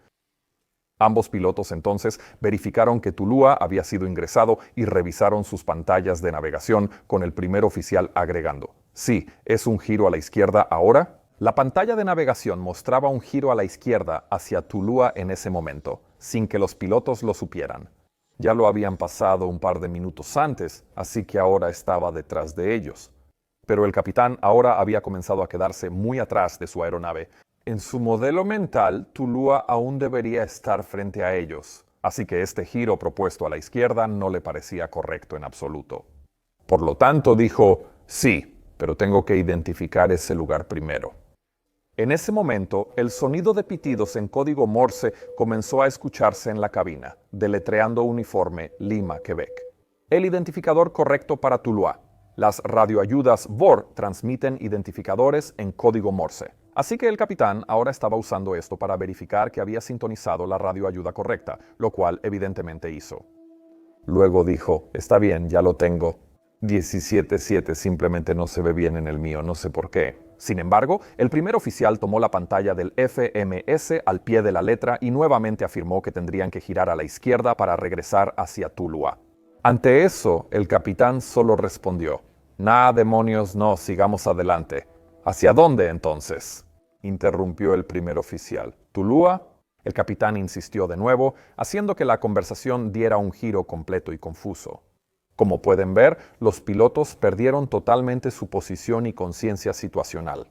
Ambos pilotos entonces verificaron que Tulua había sido ingresado y revisaron sus pantallas de navegación con el primer oficial agregando, sí, es un giro a la izquierda ahora. La pantalla de navegación mostraba un giro a la izquierda hacia Tulua en ese momento, sin que los pilotos lo supieran. Ya lo habían pasado un par de minutos antes, así que ahora estaba detrás de ellos. Pero el capitán ahora había comenzado a quedarse muy atrás de su aeronave. En su modelo mental, Tulua aún debería estar frente a ellos, así que este giro propuesto a la izquierda no le parecía correcto en absoluto. Por lo tanto, dijo, sí, pero tengo que identificar ese lugar primero. En ese momento, el sonido de pitidos en código Morse comenzó a escucharse en la cabina, deletreando uniforme Lima, Quebec. El identificador correcto para Tulua. Las radioayudas BOR transmiten identificadores en código Morse. Así que el capitán ahora estaba usando esto para verificar que había sintonizado la radioayuda correcta, lo cual evidentemente hizo. Luego dijo, está bien, ya lo tengo. 17.7 simplemente no se ve bien en el mío, no sé por qué. Sin embargo, el primer oficial tomó la pantalla del FMS al pie de la letra y nuevamente afirmó que tendrían que girar a la izquierda para regresar hacia Tulua. Ante eso, el capitán solo respondió, «Nah, demonios, no, sigamos adelante». «¿Hacia dónde, entonces?», interrumpió el primer oficial. «¿Tulua?». El capitán insistió de nuevo, haciendo que la conversación diera un giro completo y confuso. Como pueden ver, los pilotos perdieron totalmente su posición y conciencia situacional.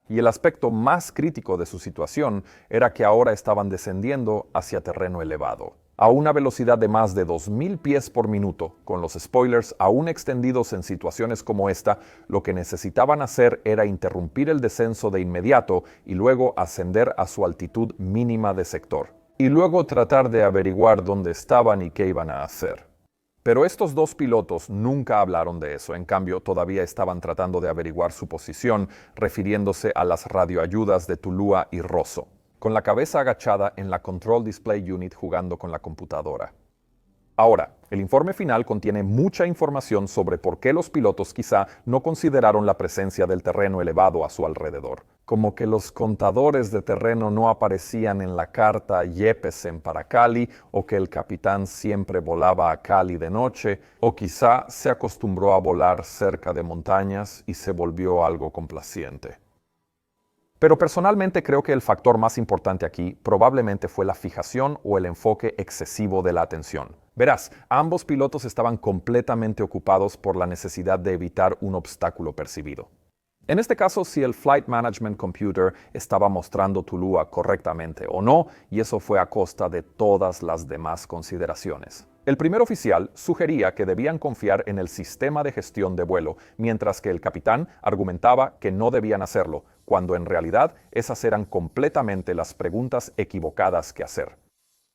Y el aspecto más crítico de su situación era que ahora estaban descendiendo hacia terreno elevado, a una velocidad de más de 2000 pies por minuto. Con los spoilers aún extendidos en situaciones como esta, lo que necesitaban hacer era interrumpir el descenso de inmediato y luego ascender a su altitud mínima de sector. Y luego tratar de averiguar dónde estaban y qué iban a hacer. Pero estos dos pilotos nunca hablaron de eso. En cambio, todavía estaban tratando de averiguar su posición, refiriéndose a las radioayudas de Tulúa y Rosso, con la cabeza agachada en la Control Display Unit jugando con la computadora. Ahora, el informe final contiene mucha información sobre por qué los pilotos quizá no consideraron la presencia del terreno elevado a su alrededor. Como que los contadores de terreno no aparecían en la carta Jeppesen para Cali, o que el capitán siempre volaba a Cali de noche, o quizá se acostumbró a volar cerca de montañas y se volvió algo complaciente. Pero personalmente creo que el factor más importante aquí probablemente fue la fijación o el enfoque excesivo de la atención. Verás, ambos pilotos estaban completamente ocupados por la necesidad de evitar un obstáculo percibido. En este caso, si el Flight Management Computer estaba mostrando Tulúa correctamente o no, y eso fue a costa de todas las demás consideraciones. El primer oficial sugería que debían confiar en el sistema de gestión de vuelo, mientras que el capitán argumentaba que no debían hacerlo, cuando en realidad esas eran completamente las preguntas equivocadas que hacer.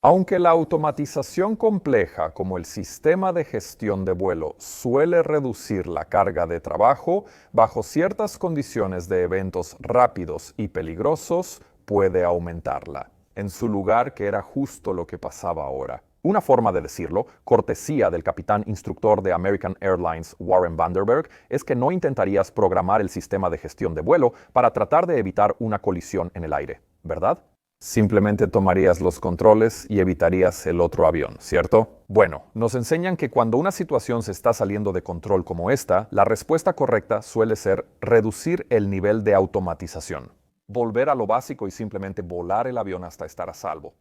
Aunque la automatización compleja como el sistema de gestión de vuelo suele reducir la carga de trabajo, bajo ciertas condiciones de eventos rápidos y peligrosos puede aumentarla. En su lugar, que era justo lo que pasaba ahora. Una forma de decirlo, cortesía del capitán instructor de American Airlines Warren Vanderberg, es que no intentarías programar el sistema de gestión de vuelo para tratar de evitar una colisión en el aire, ¿verdad? Simplemente tomarías los controles y evitarías el otro avión, ¿cierto? Bueno, nos enseñan que cuando una situación se está saliendo de control como esta, la respuesta correcta suele ser reducir el nivel de automatización. Volver a lo básico y simplemente volar el avión hasta estar a salvo.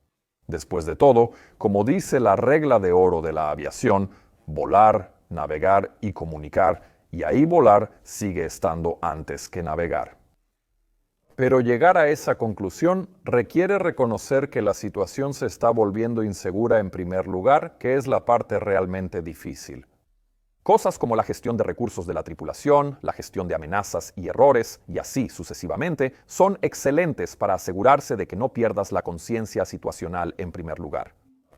Después de todo, como dice la regla de oro de la aviación, volar, navegar y comunicar, y ahí volar sigue estando antes que navegar. Pero llegar a esa conclusión requiere reconocer que la situación se está volviendo insegura en primer lugar, que es la parte realmente difícil. Cosas como la gestión de recursos de la tripulación, la gestión de amenazas y errores, y así sucesivamente, son excelentes para asegurarse de que no pierdas la conciencia situacional en primer lugar.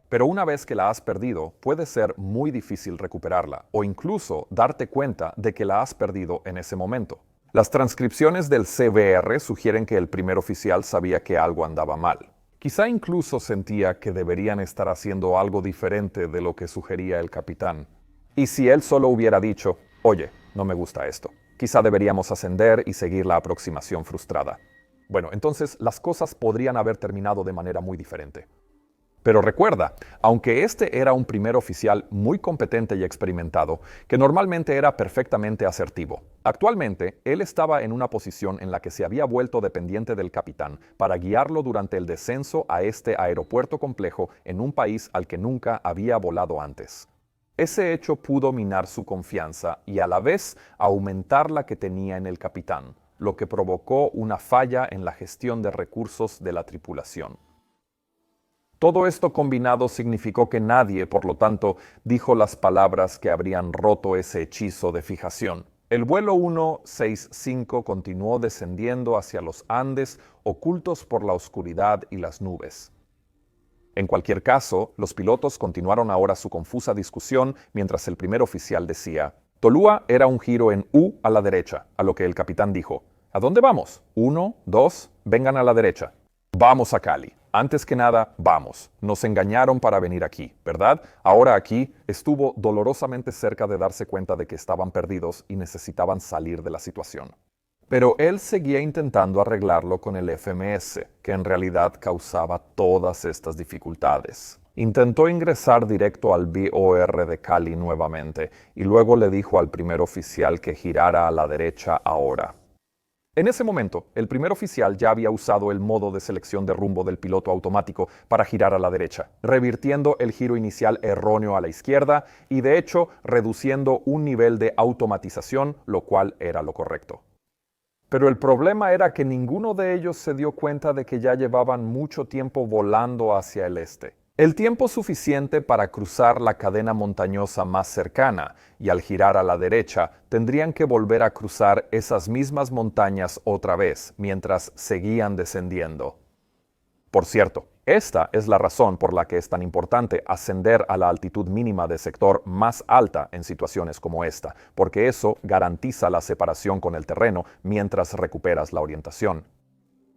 Pero una vez que la has perdido, puede ser muy difícil recuperarla, o incluso darte cuenta de que la has perdido en ese momento. Las transcripciones del CVR sugieren que el primer oficial sabía que algo andaba mal. Quizá incluso sentía que deberían estar haciendo algo diferente de lo que sugería el capitán. Y si él solo hubiera dicho, oye, no me gusta esto, quizá deberíamos ascender y seguir la aproximación frustrada. Bueno, entonces las cosas podrían haber terminado de manera muy diferente. Pero recuerda, aunque este era un primer oficial muy competente y experimentado, que normalmente era perfectamente asertivo, actualmente él estaba en una posición en la que se había vuelto dependiente del capitán para guiarlo durante el descenso a este aeropuerto complejo en un país al que nunca había volado antes. Ese hecho pudo minar su confianza y a la vez aumentar la que tenía en el capitán, lo que provocó una falla en la gestión de recursos de la tripulación. Todo esto combinado significó que nadie, por lo tanto, dijo las palabras que habrían roto ese hechizo de fijación. El vuelo 165 continuó descendiendo hacia los Andes, ocultos por la oscuridad y las nubes. En cualquier caso, los pilotos continuaron ahora su confusa discusión mientras el primer oficial decía, Tulúa era un giro en U a la derecha, a lo que el capitán dijo, ¿a dónde vamos? 1, 2, vengan a la derecha. Vamos a Cali. Antes que nada, vamos. Nos engañaron para venir aquí, ¿verdad? Ahora aquí estuvo dolorosamente cerca de darse cuenta de que estaban perdidos y necesitaban salir de la situación. Pero él seguía intentando arreglarlo con el FMS, que en realidad causaba todas estas dificultades. Intentó ingresar directo al BOR de Cali nuevamente y luego le dijo al primer oficial que girara a la derecha ahora. En ese momento, el primer oficial ya había usado el modo de selección de rumbo del piloto automático para girar a la derecha, revirtiendo el giro inicial erróneo a la izquierda y de hecho reduciendo un nivel de automatización, lo cual era lo correcto. Pero el problema era que ninguno de ellos se dio cuenta de que ya llevaban mucho tiempo volando hacia el este. El tiempo suficiente para cruzar la cadena montañosa más cercana, y al girar a la derecha tendrían que volver a cruzar esas mismas montañas otra vez, mientras seguían descendiendo. Por cierto, esta es la razón por la que es tan importante ascender a la altitud mínima de sector más alta en situaciones como esta, porque eso garantiza la separación con el terreno mientras recuperas la orientación.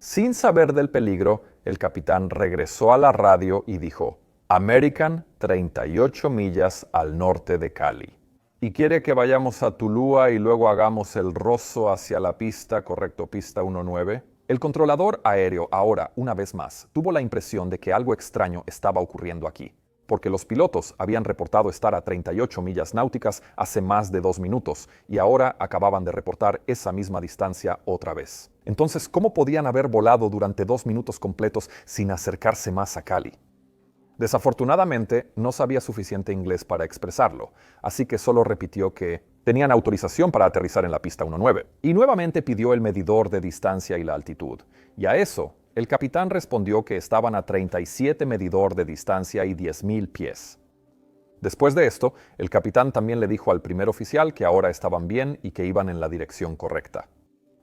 Sin saber del peligro, el capitán regresó a la radio y dijo: American, 38 millas al norte de Cali. ¿Y quiere que vayamos a Tulúa y luego hagamos el roso hacia la pista, correcto, pista 19? El controlador aéreo ahora, una vez más, tuvo la impresión de que algo extraño estaba ocurriendo aquí, porque los pilotos habían reportado estar a 38 millas náuticas hace más de 2 minutos y ahora acababan de reportar esa misma distancia otra vez. Entonces, ¿cómo podían haber volado durante 2 minutos completos sin acercarse más a Cali? Desafortunadamente, no sabía suficiente inglés para expresarlo, así que solo repitió que tenían autorización para aterrizar en la pista 19, y nuevamente pidió el medidor de distancia y la altitud. Y a eso, el capitán respondió que estaban a 37 medidor de distancia y 10,000 pies. Después de esto, el capitán también le dijo al primer oficial que ahora estaban bien y que iban en la dirección correcta.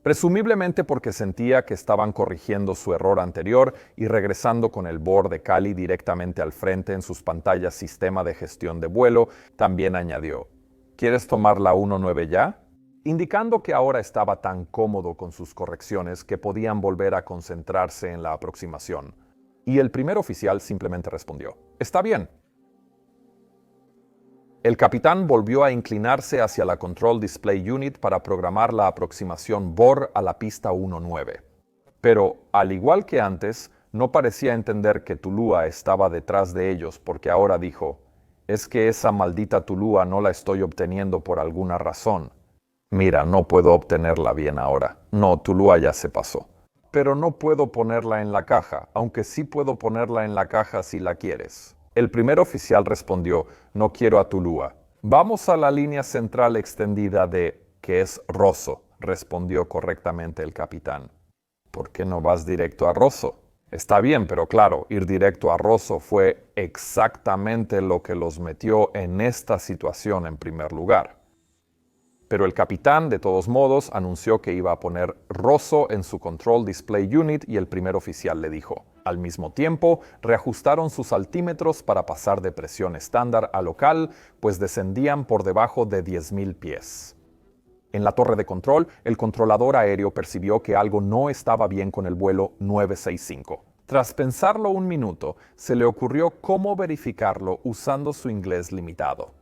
Presumiblemente porque sentía que estaban corrigiendo su error anterior y regresando con el board de Cali directamente al frente en sus pantallas Sistema de Gestión de Vuelo, también añadió: ¿Quieres tomar la 19 ya? Indicando que ahora estaba tan cómodo con sus correcciones que podían volver a concentrarse en la aproximación. Y el primer oficial simplemente respondió: Está bien. El capitán volvió a inclinarse hacia la Control Display Unit para programar la aproximación BOR a la pista 19. Pero, al igual que antes, no parecía entender que Tulúa estaba detrás de ellos porque ahora dijo: es que esa maldita Tulúa no la estoy obteniendo por alguna razón. Mira, no puedo obtenerla bien ahora. No, Tulúa ya se pasó. Pero no puedo ponerla en la caja, aunque sí puedo ponerla en la caja si la quieres. El primer oficial respondió: no quiero a Tulúa. Vamos a la línea central extendida de, que es Rosso, respondió correctamente el capitán. ¿Por qué no vas directo a Rosso? Está bien, pero claro, ir directo a Rosso fue exactamente lo que los metió en esta situación en primer lugar. Pero el capitán, de todos modos, anunció que iba a poner Rosso en su Control Display Unit y el primer oficial le dijo. Al mismo tiempo, reajustaron sus altímetros para pasar de presión estándar a local, pues descendían por debajo de 10,000 pies. En la torre de control, el controlador aéreo percibió que algo no estaba bien con el vuelo 965. Tras pensarlo un minuto, se le ocurrió cómo verificarlo usando su inglés limitado.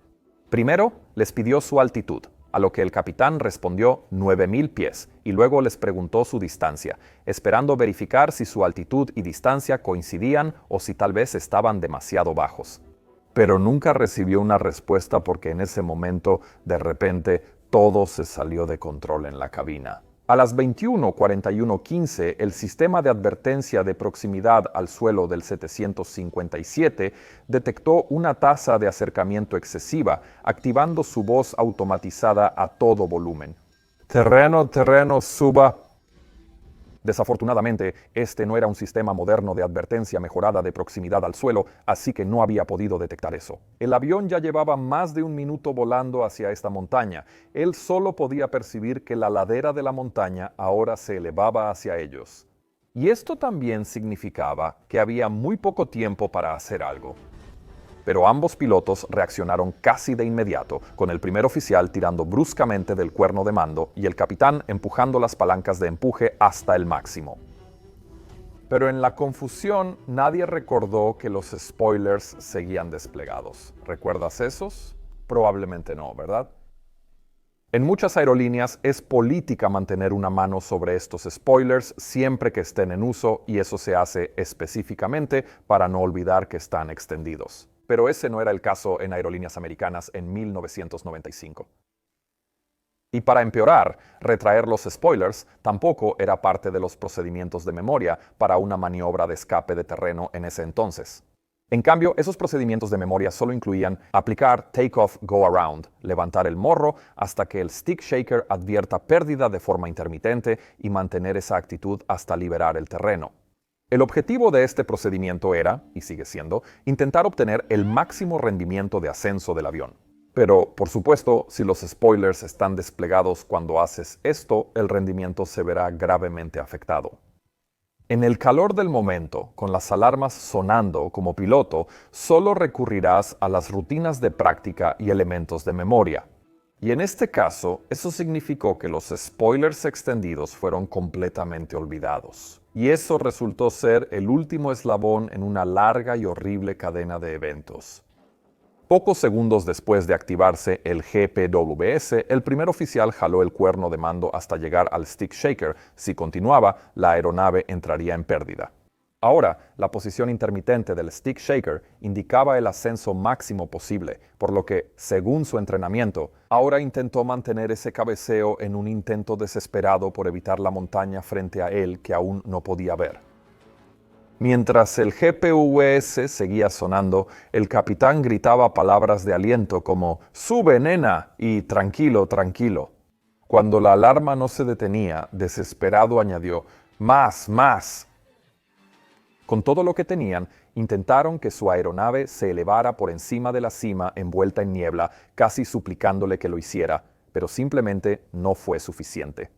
Primero, les pidió su altitud, a lo que el capitán respondió 9,000 pies, y luego les preguntó su distancia, esperando verificar si su altitud y distancia coincidían o si tal vez estaban demasiado bajos. Pero nunca recibió una respuesta porque en ese momento, de repente, todo se salió de control en la cabina. A las 21:41:15, el sistema de advertencia de proximidad al suelo del 757 detectó una tasa de acercamiento excesiva, activando su voz automatizada a todo volumen. Terreno, suba. Desafortunadamente, este no era un sistema moderno de advertencia mejorada de proximidad al suelo, así que no había podido detectar eso. El avión ya llevaba más de 1 minuto volando hacia esta montaña. Él solo podía percibir que la ladera de la montaña ahora se elevaba hacia ellos. Y esto también significaba que había muy poco tiempo para hacer algo. Pero ambos pilotos reaccionaron casi de inmediato, con el primer oficial tirando bruscamente del cuerno de mando y el capitán empujando las palancas de empuje hasta el máximo. Pero en la confusión nadie recordó que los spoilers seguían desplegados. ¿Recuerdas esos? Probablemente no, ¿verdad? En muchas aerolíneas es política mantener una mano sobre estos spoilers siempre que estén en uso, y eso se hace específicamente para no olvidar que están extendidos. Pero ese no era el caso en Aerolíneas Americanas en 1995. Y para empeorar, retraer los spoilers tampoco era parte de los procedimientos de memoria para una maniobra de escape de terreno en ese entonces. En cambio, esos procedimientos de memoria solo incluían aplicar take-off go-around, levantar el morro hasta que el stick shaker advierta pérdida de forma intermitente y mantener esa actitud hasta liberar el terreno. El objetivo de este procedimiento era, y sigue siendo, intentar obtener el máximo rendimiento de ascenso del avión. Pero, por supuesto, si los spoilers están desplegados cuando haces esto, el rendimiento se verá gravemente afectado. En el calor del momento, con las alarmas sonando como piloto, solo recurrirás a las rutinas de práctica y elementos de memoria. Y en este caso, eso significó que los spoilers extendidos fueron completamente olvidados. Y eso resultó ser el último eslabón en una larga y horrible cadena de eventos. Pocos segundos después de activarse el GPWS, el primer oficial jaló el cuerno de mando hasta llegar al stick shaker. Si continuaba, la aeronave entraría en pérdida. Ahora, la posición intermitente del stick shaker indicaba el ascenso máximo posible, por lo que, según su entrenamiento, ahora intentó mantener ese cabeceo en un intento desesperado por evitar la montaña frente a él que aún no podía ver. Mientras el GPWS seguía sonando, el capitán gritaba palabras de aliento como «¡Sube, nena!» y «Tranquilo, tranquilo». Cuando la alarma no se detenía, desesperado añadió «¡Más, más!». Con todo lo que tenían, intentaron que su aeronave se elevara por encima de la cima envuelta en niebla, casi suplicándole que lo hiciera, pero simplemente no fue suficiente.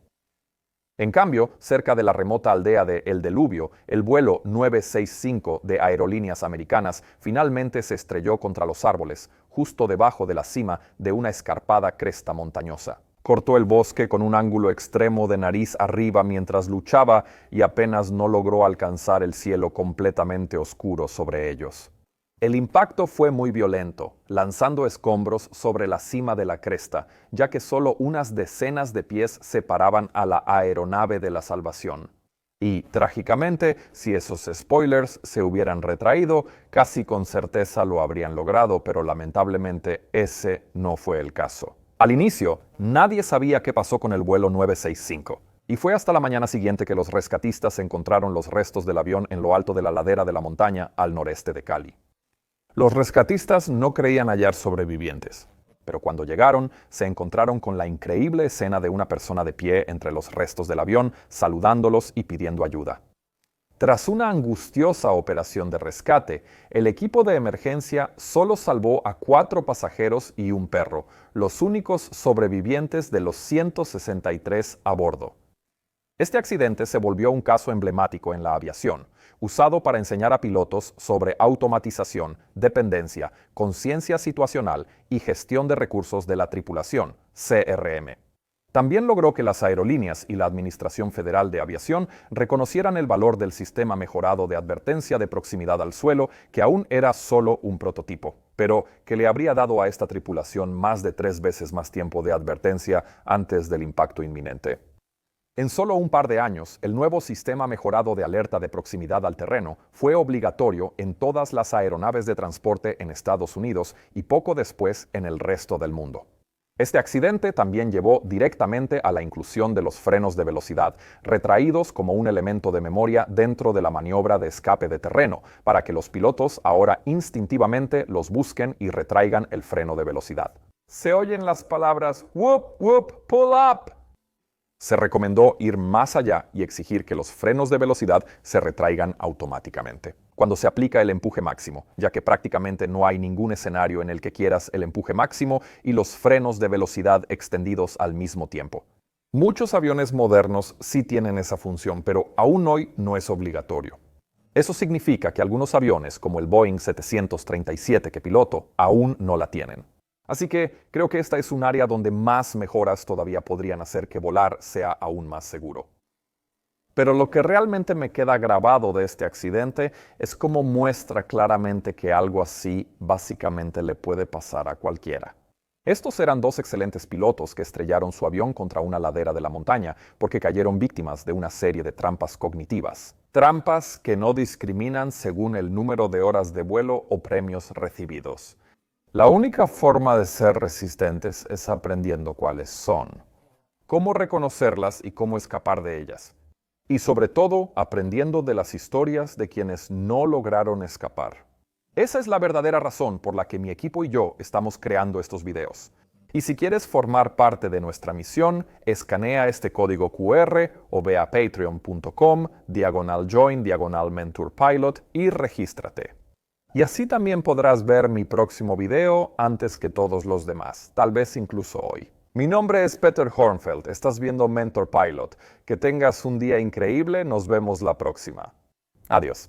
En cambio, cerca de la remota aldea de El Deluvio, el vuelo 965 de Aerolíneas Americanas finalmente se estrelló contra los árboles, justo debajo de la cima de una escarpada cresta montañosa. Cortó el bosque con un ángulo extremo de nariz arriba mientras luchaba y apenas no logró alcanzar el cielo completamente oscuro sobre ellos. El impacto fue muy violento, lanzando escombros sobre la cima de la cresta, ya que solo unas decenas de pies separaban a la aeronave de la salvación. Y, trágicamente, si esos spoilers se hubieran retraído, casi con certeza lo habrían logrado, pero lamentablemente ese no fue el caso. Al inicio, nadie sabía qué pasó con el vuelo 965. Y fue hasta la mañana siguiente que los rescatistas encontraron los restos del avión en lo alto de la ladera de la montaña al noreste de Cali. Los rescatistas no creían hallar sobrevivientes, pero cuando llegaron se encontraron con la increíble escena de una persona de pie entre los restos del avión, saludándolos y pidiendo ayuda. Tras una angustiosa operación de rescate, el equipo de emergencia solo salvó a 4 pasajeros y un perro, los únicos sobrevivientes de los 163 a bordo. Este accidente se volvió un caso emblemático en la aviación, usado para enseñar a pilotos sobre automatización, dependencia, conciencia situacional y gestión de recursos de la tripulación, CRM. También logró que las aerolíneas y la Administración Federal de Aviación reconocieran el valor del sistema mejorado de advertencia de proximidad al suelo, que aún era solo un prototipo, pero que le habría dado a esta tripulación más de 3 veces más tiempo de advertencia antes del impacto inminente. En solo un par de años, el nuevo sistema mejorado de alerta de proximidad al terreno fue obligatorio en todas las aeronaves de transporte en Estados Unidos y poco después en el resto del mundo. Este accidente también llevó directamente a la inclusión de los frenos de velocidad, retraídos como un elemento de memoria dentro de la maniobra de escape de terreno, para que los pilotos ahora instintivamente los busquen y retraigan el freno de velocidad. Se oyen las palabras "whoop, whoop, pull up". Se recomendó ir más allá y exigir que los frenos de velocidad se retraigan automáticamente cuando se aplica el empuje máximo, ya que prácticamente no hay ningún escenario en el que quieras el empuje máximo y los frenos de velocidad extendidos al mismo tiempo. Muchos aviones modernos sí tienen esa función, pero aún hoy no es obligatorio. Eso significa que algunos aviones, como el Boeing 737 que piloto, aún no la tienen. Así que creo que esta es un área donde más mejoras todavía podrían hacer que volar sea aún más seguro. Pero lo que realmente me queda grabado de este accidente es cómo muestra claramente que algo así básicamente le puede pasar a cualquiera. Estos eran 2 excelentes pilotos que estrellaron su avión contra una ladera de la montaña porque cayeron víctimas de una serie de trampas cognitivas. Trampas que no discriminan según el número de horas de vuelo o premios recibidos. La única forma de ser resistentes es aprendiendo cuáles son, cómo reconocerlas y cómo escapar de ellas. Y sobre todo, aprendiendo de las historias de quienes no lograron escapar. Esa es la verdadera razón por la que mi equipo y yo estamos creando estos videos. Y si quieres formar parte de nuestra misión, escanea este código QR o ve a patreon.com/join/mentorpilot y regístrate. Y así también podrás ver mi próximo video antes que todos los demás, tal vez incluso hoy. Mi nombre es Peter Hornfeld, estás viendo Mentor Pilot. Que tengas un día increíble, nos vemos la próxima. Adiós.